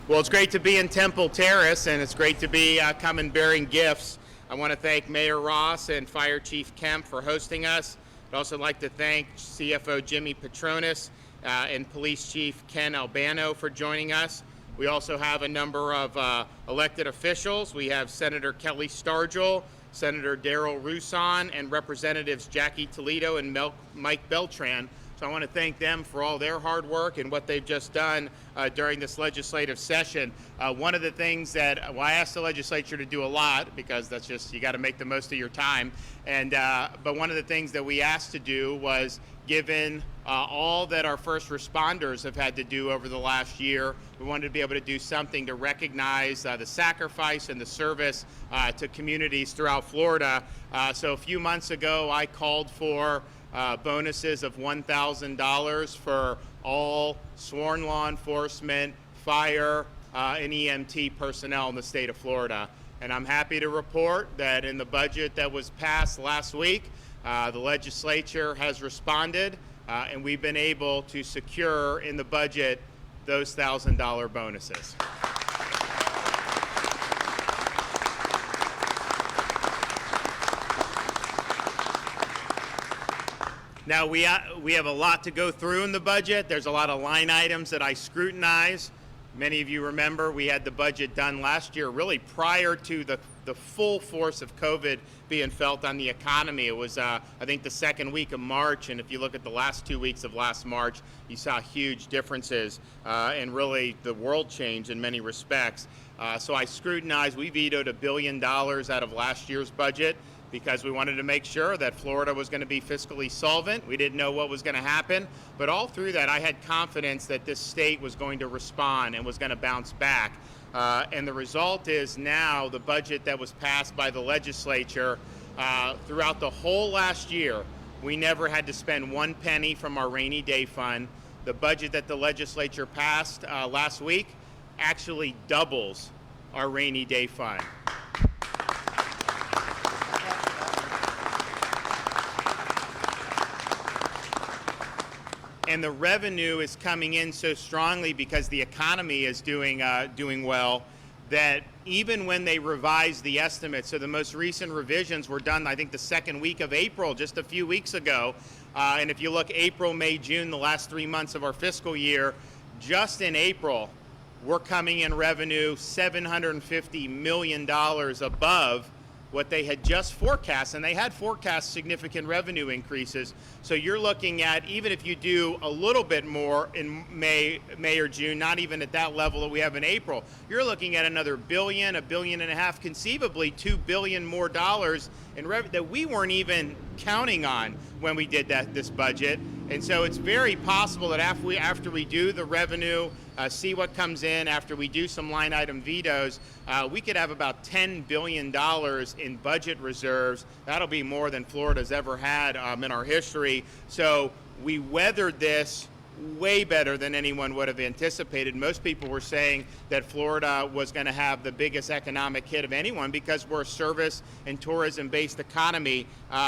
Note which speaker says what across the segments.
Speaker 1: Well, it's great to be in Temple Terrace, and it's great to be coming bearing gifts. I want to thank Mayor Ross and Fire Chief Kemp for hosting us. I'd also like to thank CFO Jimmy Petronis and Police Chief Ken Albano for joining us. We also have a number of elected officials. We have Senator Kelly Stargel, Senator Darrell Roussan, and Representatives Jackie Toledo and Mike Beltran. So I want to thank them for all their hard work and what they've just done during this legislative session. One of the things that, I asked the legislature to do a lot, because that's just, you got to make the most of your time. But one of the things that we asked to do was, given all that our first responders have had to do over the last year, we wanted to be able to do something to recognize the sacrifice and the service to communities throughout Florida. So a few months ago, I called for bonuses of $1,000 for all sworn law enforcement, fire, and EMT personnel in the state of Florida. And I'm happy to report that in the budget that was passed last week, the legislature has responded, and we've been able to secure in the budget those $1,000 bonuses. Now, we have a lot to go through in the budget. There's a lot of line items that I scrutinize. Many of you remember we had the budget done last year, really prior to the full force of COVID being felt on the economy. It was, I think, the second week of March, and if you look at the last 2 weeks of last March, you saw huge differences, and really the world changed in many respects. So I scrutinized. We vetoed $1 billion out of last year's budget, because we wanted to make sure that Florida was going to be fiscally solvent. We didn't know what was going to happen, but all through that, I had confidence that this state was going to respond and was going to bounce back. And the result is now the budget that was passed by the legislature throughout the whole last year, we never had to spend one penny from our rainy day fund. The budget that the legislature passed last week actually doubles our rainy day fund. And the revenue is coming in so strongly because the economy is doing well, that even when they revised the estimates, so the most recent revisions were done, I think, the second week of April, just a few weeks ago. And if you look April, May, June, the last 3 months of our fiscal year, just in April, we're coming in revenue $750 million above what they had just forecast, and they had forecast significant revenue increases. So you're looking at, even if you do a little bit more in May or June, not even at that level that we have in April, you're looking at another billion, $1.5 billion, conceivably $2 billion more dollars in revenue that we weren't even counting on when we did this budget. And so it's very possible that after we do the revenue, see what comes in, after we do some line item vetoes, we could have about $10 billion in budget reserves. That'll be more than Florida's ever had in our history. So we weathered this way better than anyone would have anticipated. Most people were saying that Florida was going to have the biggest economic hit of anyone because we're a service and tourism-based economy.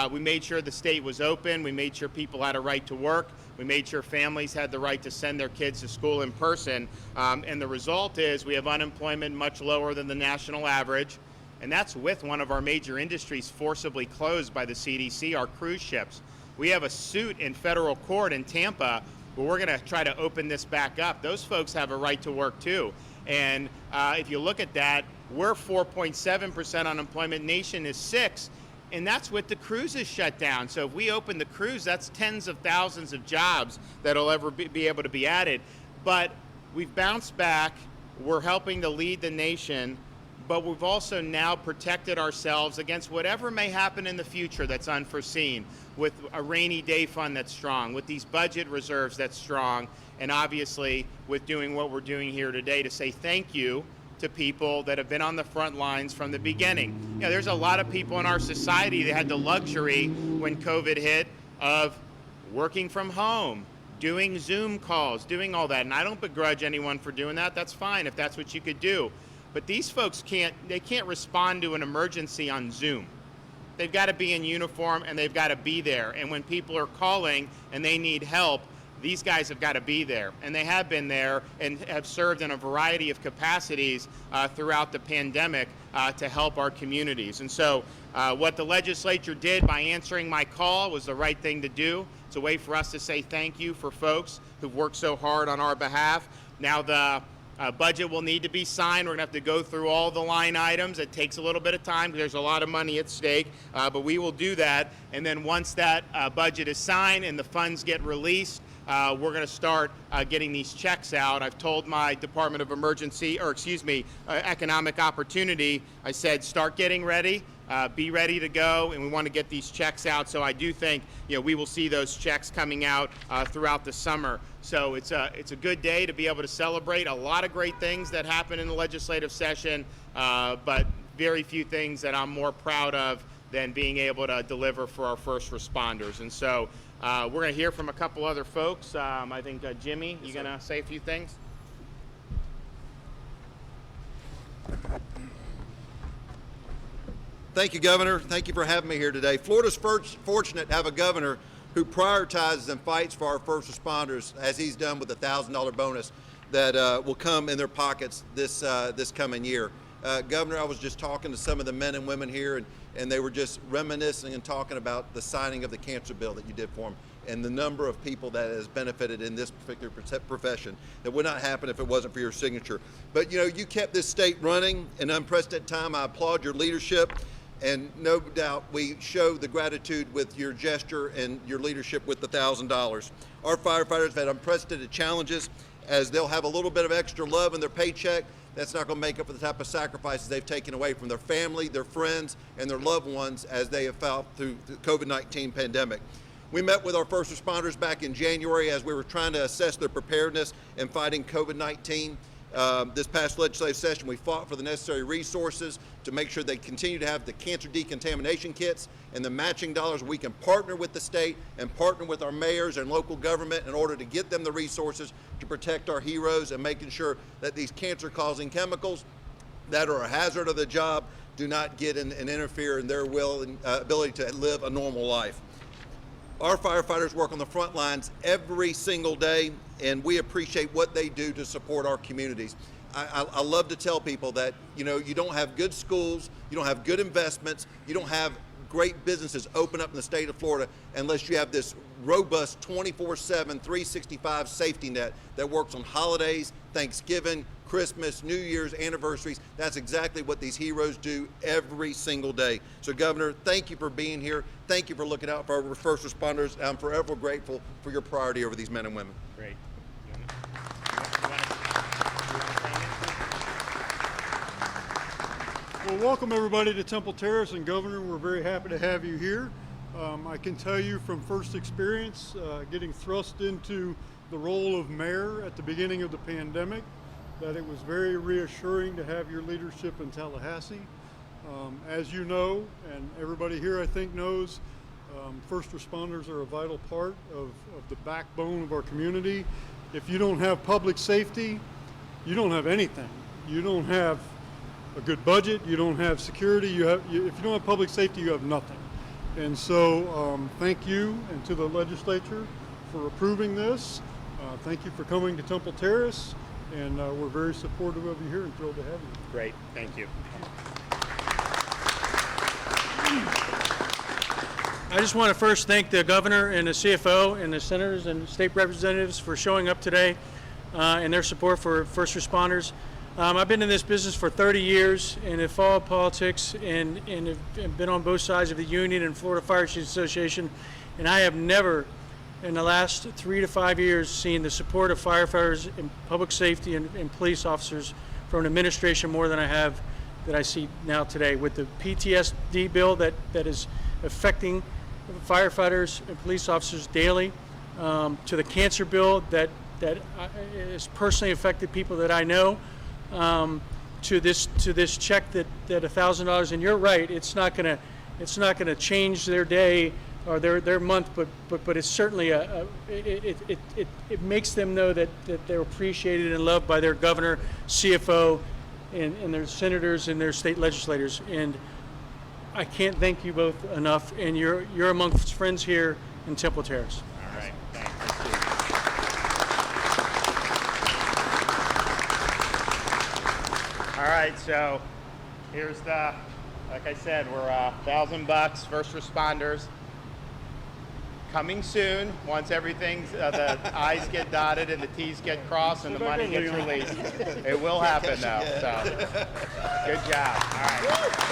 Speaker 1: We made sure the state was open. We made sure people had a right to work. We made sure families had the right to send their kids to school in person. And the result is we have unemployment much lower than the national average. And that's with one of our major industries forcibly closed by the CDC, our cruise ships. We have a suit in federal court in Tampa where we're going to try to open this back up. Those folks have a right to work too. And if you look at that, we're 4.7% unemployment, nation is 6%, and that's with the cruises shut down. So if we open the cruise, that's tens of thousands of jobs that'll ever be able to be added. But we've bounced back, we're helping to lead the nation, but we've also now protected ourselves against whatever may happen in the future that's unforeseen, with a rainy day fund that's strong, with these budget reserves that's strong, and obviously with doing what we're doing here today to say thank you to people that have been on the front lines from the beginning. You know, there's a lot of people in our society that had the luxury when COVID hit of working from home, doing Zoom calls, doing all that. And I don't begrudge anyone for doing that. That's fine if that's what you could do. But these folks can't respond to an emergency on Zoom. They've got to be in uniform and they've got to be there. And when people are calling and they need help, these guys have got to be there. And they have been there and have served in a variety of capacities throughout the pandemic to help our communities. And so what the legislature did by answering my call was the right thing to do. It's a way for us to say thank you for folks who've worked so hard on our behalf. Now the budget will need to be signed. We're going to have to go through all the line items. It takes a little bit of time because there's a lot of money at stake, but we will do that. And then once that budget is signed and the funds get released, we're going to start getting these checks out. I've told my Department of Economic Opportunity, I said, start getting ready, be ready to go, and we want to get these checks out. So I do think, we will see those checks coming out throughout the summer. So it's a good day to be able to celebrate a lot of great things that happen in the legislative session, but very few things that I'm more proud of than being able to deliver for our first responders. And so we're going to hear from a couple other folks. I think, Jimmy, you going to say a few things?
Speaker 2: Thank you, Governor. Thank you for having me here today. Florida's fortunate to have a governor who prioritizes and fights for our first responders, as he's done with the $1,000 bonus that will come in their pockets this coming year. Governor, I was just talking to some of the men and women here, and they were just reminiscing and talking about the signing of the cancer bill that you did for them and the number of people that has benefited in this particular profession. That would not happen if it wasn't for your signature. But you kept this state running in unprecedented time. I applaud your leadership, and no doubt we show the gratitude with your gesture and your leadership with the $1,000. Our firefighters have had unprecedented challenges, as they'll have a little bit of extra love in their paycheck. That's not going to make up for the type of sacrifices they've taken away from their family, their friends, and their loved ones as they have fought through the COVID-19 pandemic. We met with our first responders back in January as we were trying to assess their preparedness in fighting COVID-19. This past legislative session, we fought for the necessary resources to make sure they continue to have the cancer decontamination kits and the matching dollars. We can partner with the state and partner with our mayors and local government in order to get them the resources to protect our heroes and making sure that these cancer-causing chemicals that are a hazard of the job do not get in and interfere in their will and ability to live a normal life. Our firefighters work on the front lines every single day, and we appreciate what they do to support our communities. I love to tell people that, you don't have good schools, you don't have good investments, you don't have great businesses open up in the state of Florida unless you have this robust 24/7, 365 safety net that works on holidays, Thanksgiving, Christmas, New Year's, anniversaries. That's exactly what these heroes do every single day. So, Governor, thank you for being here. Thank you for looking out for our first responders. I'm forever grateful for your priority over these men and women.
Speaker 1: Great.
Speaker 3: Well, welcome everybody to Temple Terrace, and Governor, we're very happy to have you here. I can tell you from first experience, getting thrust into the role of mayor at the beginning of the pandemic, that it was very reassuring to have your leadership in Tallahassee. As you know, and everybody here I think knows, first responders are a vital part of the backbone of our community. If you don't have public safety, you don't have anything. You don't have a good budget, you don't have security, if you don't have public safety, you have nothing. And so thank you and to the legislature for approving this. Thank you for coming to Temple Terrace, and we're very supportive of you here and thrilled to have you.
Speaker 1: Great, thank you.
Speaker 4: I just want to first thank the governor and the CFO and the senators and state representatives for showing up today and their support for first responders. I've been in this business for 30 years and have followed politics and have been on both sides of the union and Florida Fire Chiefs Association, and I have never in the last 3 to 5 years seen the support of firefighters and public safety and police officers from an administration more than I see now today, with the PTSD bill that is affecting firefighters and police officers daily, to the cancer bill that has personally affected people that I know, to this check that $1,000. And you're right, it's not gonna change their day or their month, but it's certainly it makes them know that they're appreciated and loved by their governor, CFO, and their senators and their state legislators. And I can't thank you both enough. And you're amongst friends here in Temple Terrace.
Speaker 1: All right, thank you. All right, so here's the, like I said, we're $1,000 first responders. Coming soon, once everything's, the I's get dotted and the T's get crossed and the money gets released. It will happen though, so good job. All right.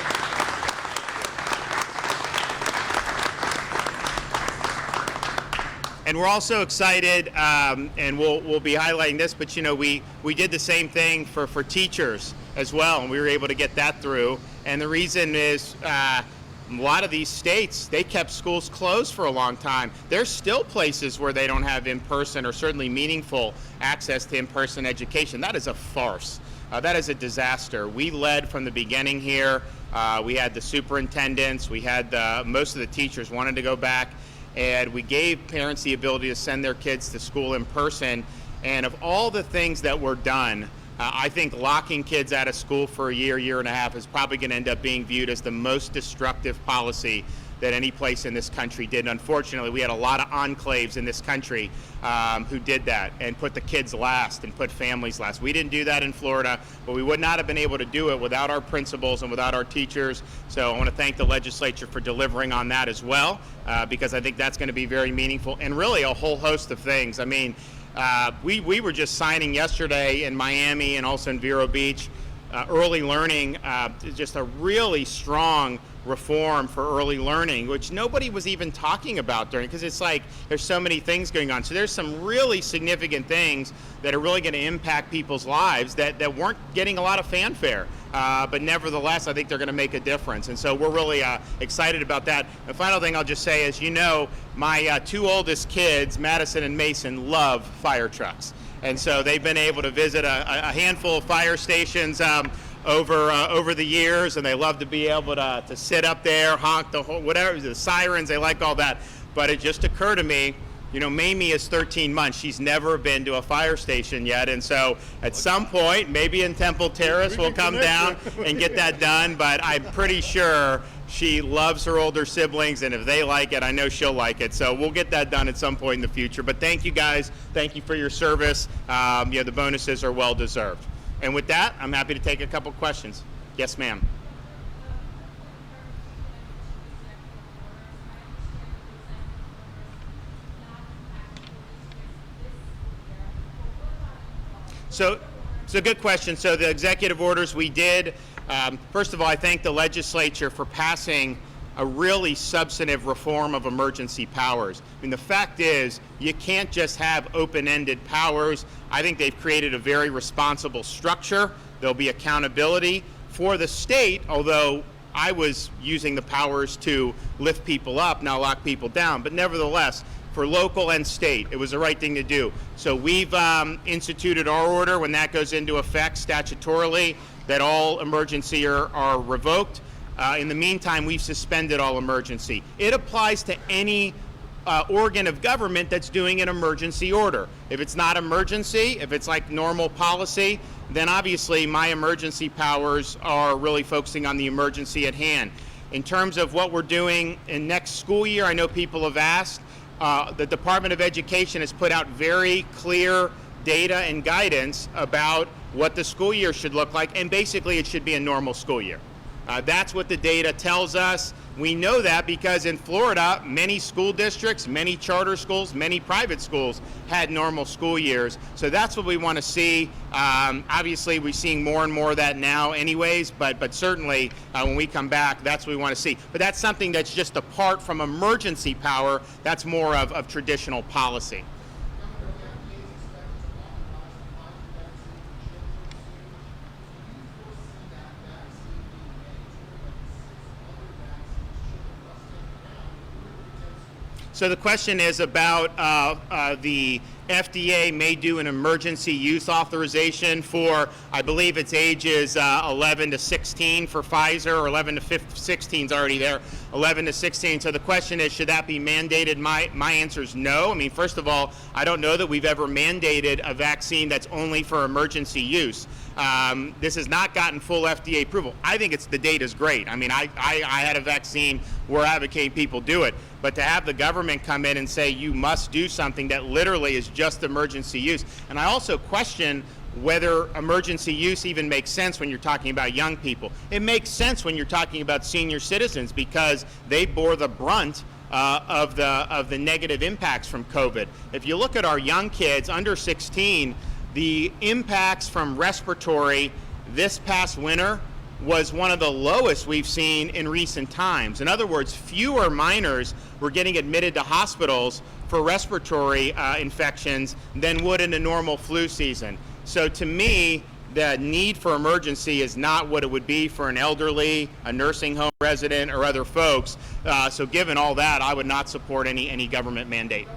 Speaker 1: And we're also excited, and we'll be highlighting this, but you know, we did the same thing for teachers as well, and we were able to get that through. And the reason is a lot of these states, they kept schools closed for a long time. There's still places where they don't have in-person or certainly meaningful access to in-person education. That is a farce. That is a disaster. We led from the beginning here. We had the superintendents, we had most of the teachers wanted to go back, and we gave parents the ability to send their kids to school in person. And of all the things that were done, I think locking kids out of school for a year and a half is probably going to end up being viewed as the most destructive policy that any place in this country did. Unfortunately, we had a lot of enclaves in this country who did that and put the kids last and put families last. We didn't do that in Florida, but we would not have been able to do it without our principals and without our teachers. So I want to thank the legislature for delivering on that as well, because I think that's going to be very meaningful, and really a whole host of things. I mean, we were just signing yesterday in Miami and also in Vero Beach, early learning, just a really strong reform for early learning, which nobody was even talking about during, because it's like there's so many things going on. So there's some really significant things that are really going to impact people's lives that weren't getting a lot of fanfare. But nevertheless, I think they're going to make a difference. And so we're really excited about that. The final thing I'll just say is, you know, my two oldest kids, Madison and Mason, love fire trucks. And so they've been able to visit a handful of fire stations over the years, and they love to be able to sit up there, honk the whole, whatever, the sirens, they like all that. But it just occurred to me, you know, Mamie is 13 months. She's never been to a fire station yet. And so at some point, maybe in Temple Terrace, we'll come down and get that done. But I'm pretty sure she loves her older siblings, and if they like it, I know she'll like it. So we'll get that done at some point in the future. But thank you guys. Thank you for your service. You know, the bonuses are well deserved. And with that, I'm happy to take a couple questions. Yes, ma'am. So it's a good question. So the executive orders we did, first of all, I thank the legislature for passing a really substantive reform of emergency powers. I mean, the fact is, you can't just have open-ended powers. I think they've created a very responsible structure. There'll be accountability for the state, although I was using the powers to lift people up, not lock people down. But nevertheless, for local and state, it was the right thing to do. So we've instituted our order when that goes into effect statutorily, that all emergency are revoked. In the meantime, we've suspended all emergency. It applies to any organ of government that's doing an emergency order. If it's not emergency, if it's like normal policy, then obviously my emergency powers are really focusing on the emergency at hand. In terms of what we're doing in next school year, I know people have asked. The Department of Education has put out very clear data and guidance about what the school year should look like, and basically it should be a normal school year. That's what the data tells us. We know that because in Florida, many school districts, many charter schools, many private schools had normal school years. So that's what we want to see. Obviously, we're seeing more and more of that now anyways, but certainly when we come back, that's what we want to see. But that's something that's just apart from emergency power. That's more of traditional policy. So the question is about the FDA may do an emergency use authorization for, I believe it's ages 11 to 16 for Pfizer, or 11 to 16 is already there, 11 to 16. So the question is, should that be mandated? My answer is no. I mean, first of all, I don't know that we've ever mandated a vaccine that's only for emergency use. This has not gotten full FDA approval. I think the data's great. I mean, I had a vaccine. We're advocating people do it. But to have the government come in and say you must do something that literally is just emergency use. And I also question whether emergency use even makes sense when you're talking about young people. It makes sense when you're talking about senior citizens because they bore the brunt of the negative impacts from COVID. If you look at our young kids under 16, the impacts from respiratory this past winter was one of the lowest we've seen in recent times. In other words, fewer minors were getting admitted to hospitals for respiratory infections than would in a normal flu season. So to me, the need for emergency is not what it would be for an elderly, a nursing home resident, or other folks. So given all that, I would not support any government mandate.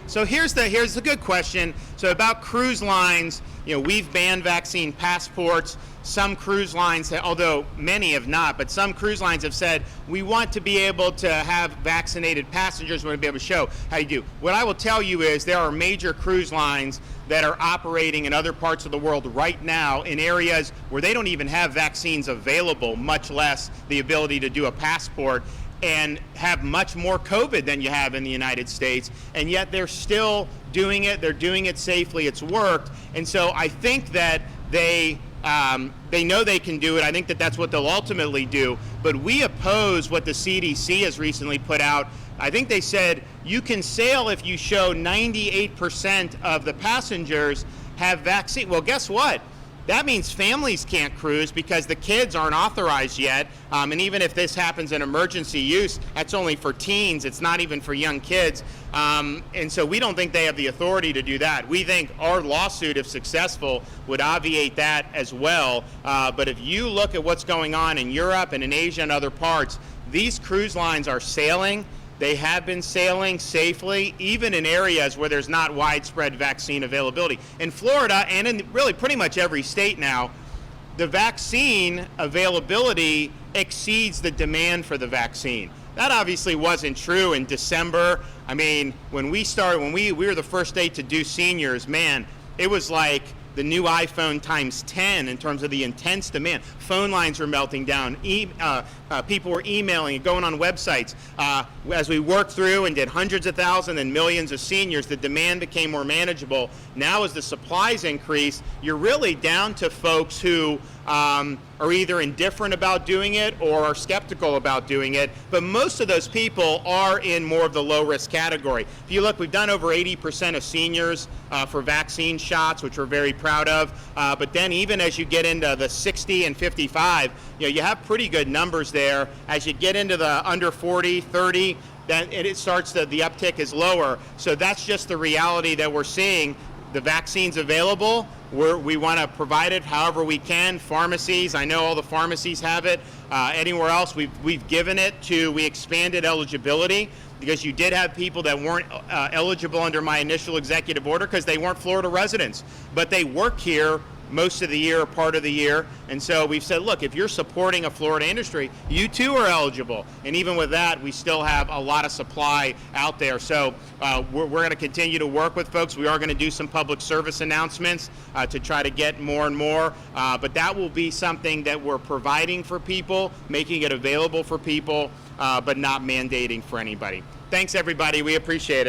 Speaker 1: So here's a good question. So about cruise lines, we've banned vaccine passports. Some cruise lines, although many have not, but some cruise lines have said, we want to be able to have vaccinated passengers, we want to be able to show how you do. What I will tell you is there are major cruise lines that are operating in other parts of the world right now in areas where they don't even have vaccines available, much less the ability to do a passport, and have much more COVID than you have in the United States, and yet they're still doing it. They're doing it safely. It's worked, and so I think that they know they can do it. I think that that's what they'll ultimately do. But we oppose what the CDC has recently put out. I think they said you can sail if you show 98% of the passengers have vaccine. Well, guess what? That means families can't cruise because the kids aren't authorized yet. And even if this happens in emergency use, that's only for teens. It's not even for young kids. And so we don't think they have the authority to do that. We think our lawsuit, if successful, would obviate that as well. But if you look at what's going on in Europe and in Asia and other parts, these cruise lines are sailing. They have been sailing safely, even in areas where there's not widespread vaccine availability. In Florida and in really pretty much every state now, the vaccine availability exceeds the demand for the vaccine. That obviously wasn't true in December. I mean, when we were the first state to do seniors, man, it was like the new iPhone times 10 in terms of the intense demand. Phone lines were melting down. People were emailing and going on websites. As we worked through and did hundreds of thousands and millions of seniors, the demand became more manageable. Now as the supplies increase, you're really down to folks who are either indifferent about doing it or are skeptical about doing it. But most of those people are in more of the low-risk category. If you look, we've done over 80% of seniors for vaccine shots, which we're very proud of. But then even as you get into the 60 and 55, you have pretty good numbers there. As you get into the under 40, 30, then it starts the uptick is lower. So that's just the reality that we're seeing. The vaccine's available. We want to provide it however we can. Pharmacies, I know all the pharmacies have it. Anywhere else, we've given it to, we expanded eligibility because you did have people that weren't eligible under my initial executive order because they weren't Florida residents, but they work here most of the year or part of the year. And so we've said, look, if you're supporting a Florida industry, you too are eligible. And even with that, we still have a lot of supply out there. So we're going to continue to work with folks. We are going to do some public service announcements to try to get more and more. But that will be something that we're providing for people, making it available for people, but not mandating for anybody. Thanks, everybody. We appreciate it.